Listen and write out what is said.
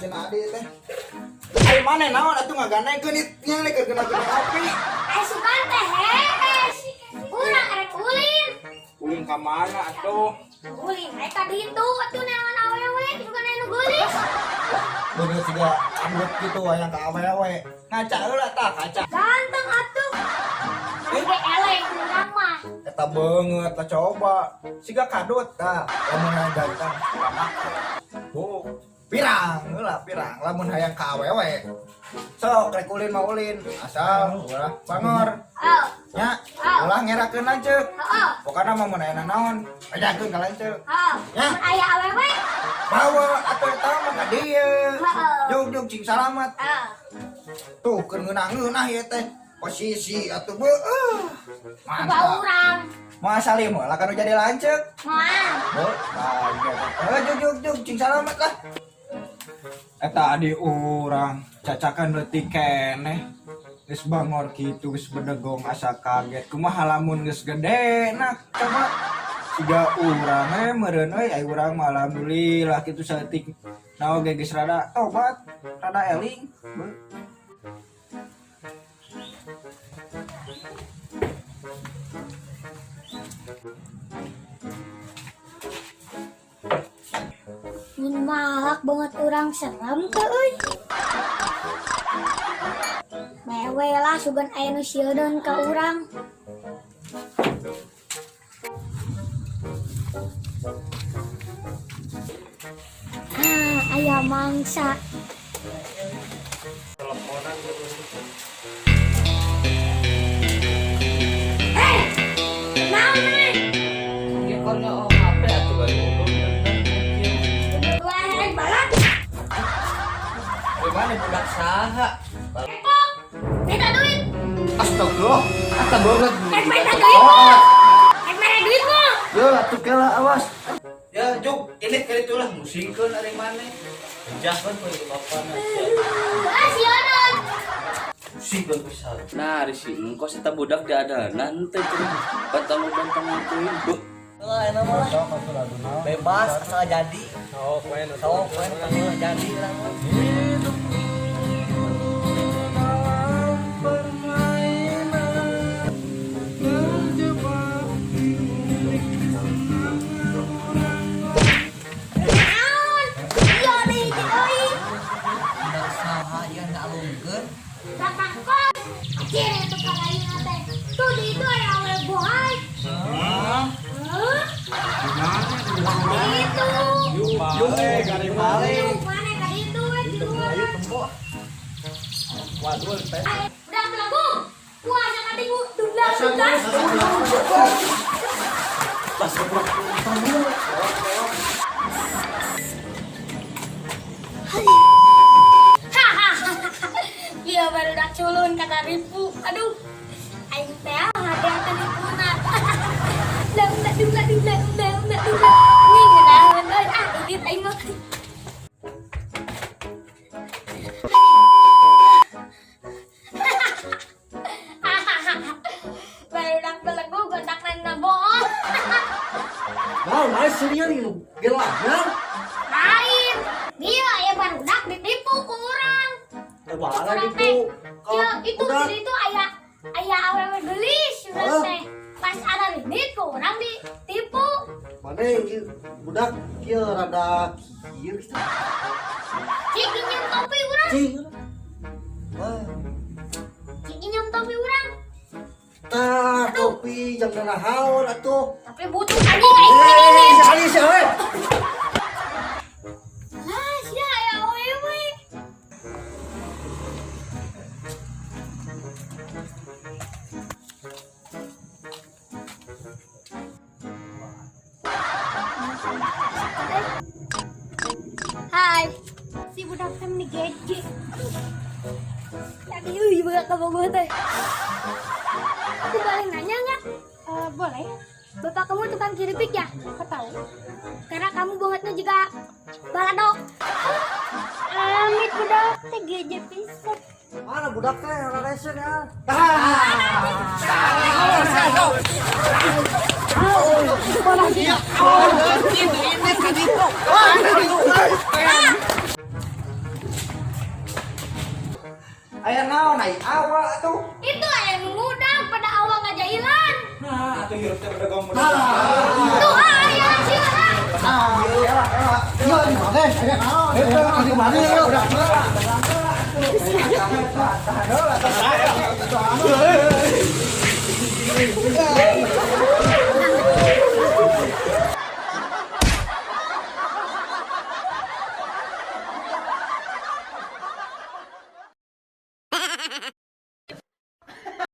cenah adi teh. Ari mana naon atuh ngagandeng keunitnya nih keur kena kopi. Sukan teh urang arek ulin. Ulin ka mana atuh? Ulin mereka ditu atuh naon awewe sukan anu geulis. Bener siga ambut gitu wayang ka awewe. Ngaca heula tah kaca. Ganteng atuh. Ge elek urang mah. Eta beungeut lah coba. Siga kadut tah lamun ganteng. Oh, pirang heula pirang lamun hayang ka awewe. Sok rek ulin mah ulin asal ulah bangor. Oh. Nya, ulah ngerakeun lanceuk. Pokona mah mun aya naon, ajakeun ka lanceuk. Oh. Ya. Mun aya awewe. Bawa atuh eta mah ka dieu. Jog cing salamet. Tuh keur ngeunah-ngeunah ieu teh. Posisi atuh beuh. Coba Mantap. urang. Moal salim lah kanu jadi lanceuk. Moal. Jog cing salamet lah. Eta adi urang cacakan leutik keneh. Geus bangor kitu geus bedegong asa kaget. Kumaha lamun geus gedena coba. Siga urang meureun euy aya urang mah alhamdulillah kitu saeutik. Naoge geus rada tobat, rada eling. Mun malak banget urang serem teh euy. Mewe lah sugan aya nu sieun ka urang. Aya mangsa. Teleponan gitu. Hei! Naon nih? Ngikornya HP atuh bae. Dua herek balat. Bagaimana budak saha? Epok. Minta duit. Astagfirullah, eta banget. Minta duit mo. Mere duit mo. Yo atuh kela awas. Ya Jog, ini kali itulah musingkeun ari maneh. Jaspan poe bapana. Sionon. Musingkeun pisan. Nah, ari si engkos eta budak diadanan teh bantang-bantang itu. Wah, enak mah bebas asal jadi. Oh, poe Asal jadi lah. Naon? Iya deh deui. Udah saha ya nggak alungkeun. Datang kos. Akhirnya itu kagayuna teh. Tuh di itu aya awewe bohai. Itu. Garing balik. Mana ka ditu we di luar. Waduh, teh. Udah melambung. Puasa ka ditu dundang. Iya baru dak culun kata Ripu. Aduh. Aing teh hati-hati dipuna. Udah. Nih ngeunaheun euy. Idit aing mah. Baru dak belegu gondak nang bohong. Wow, nice serius nih. Gelanya. Lain. Dia aya baru dak ditipu ku urang. Bala Urang gitu. teh. Ya, itu udah di situ aya awewe gelis urang teh. Pas ada limit ku urang ditipu. mana ieu budak kieu rada kieu gitu. Cik nyam topi urang. Cing. Wah, Cik nyam topi urang. tah topi jam nahaon atuh. Tapi butuh anjing aing ini. Sekali sih we. Lah, sia aya awewe. Hai. Si budak teh meni geje. Tadi juga ke Bogor teh. Aku boleh nanya nggak? Boleh. Bapak kamu tukang kiripik ya? Aku tahu. Karena kamu bangetnya juga baladok. Amit budak teh geje pisan. Mana budak teh raresen ya. Aya naon ai awal atuh. Itu ayah mengudang pada awal ngajailan. Nah, atuh hirup teh bedagang Tuh ayah silakan. Iya, di mana? Aya naon? Di mana ya budak? Tahan heula.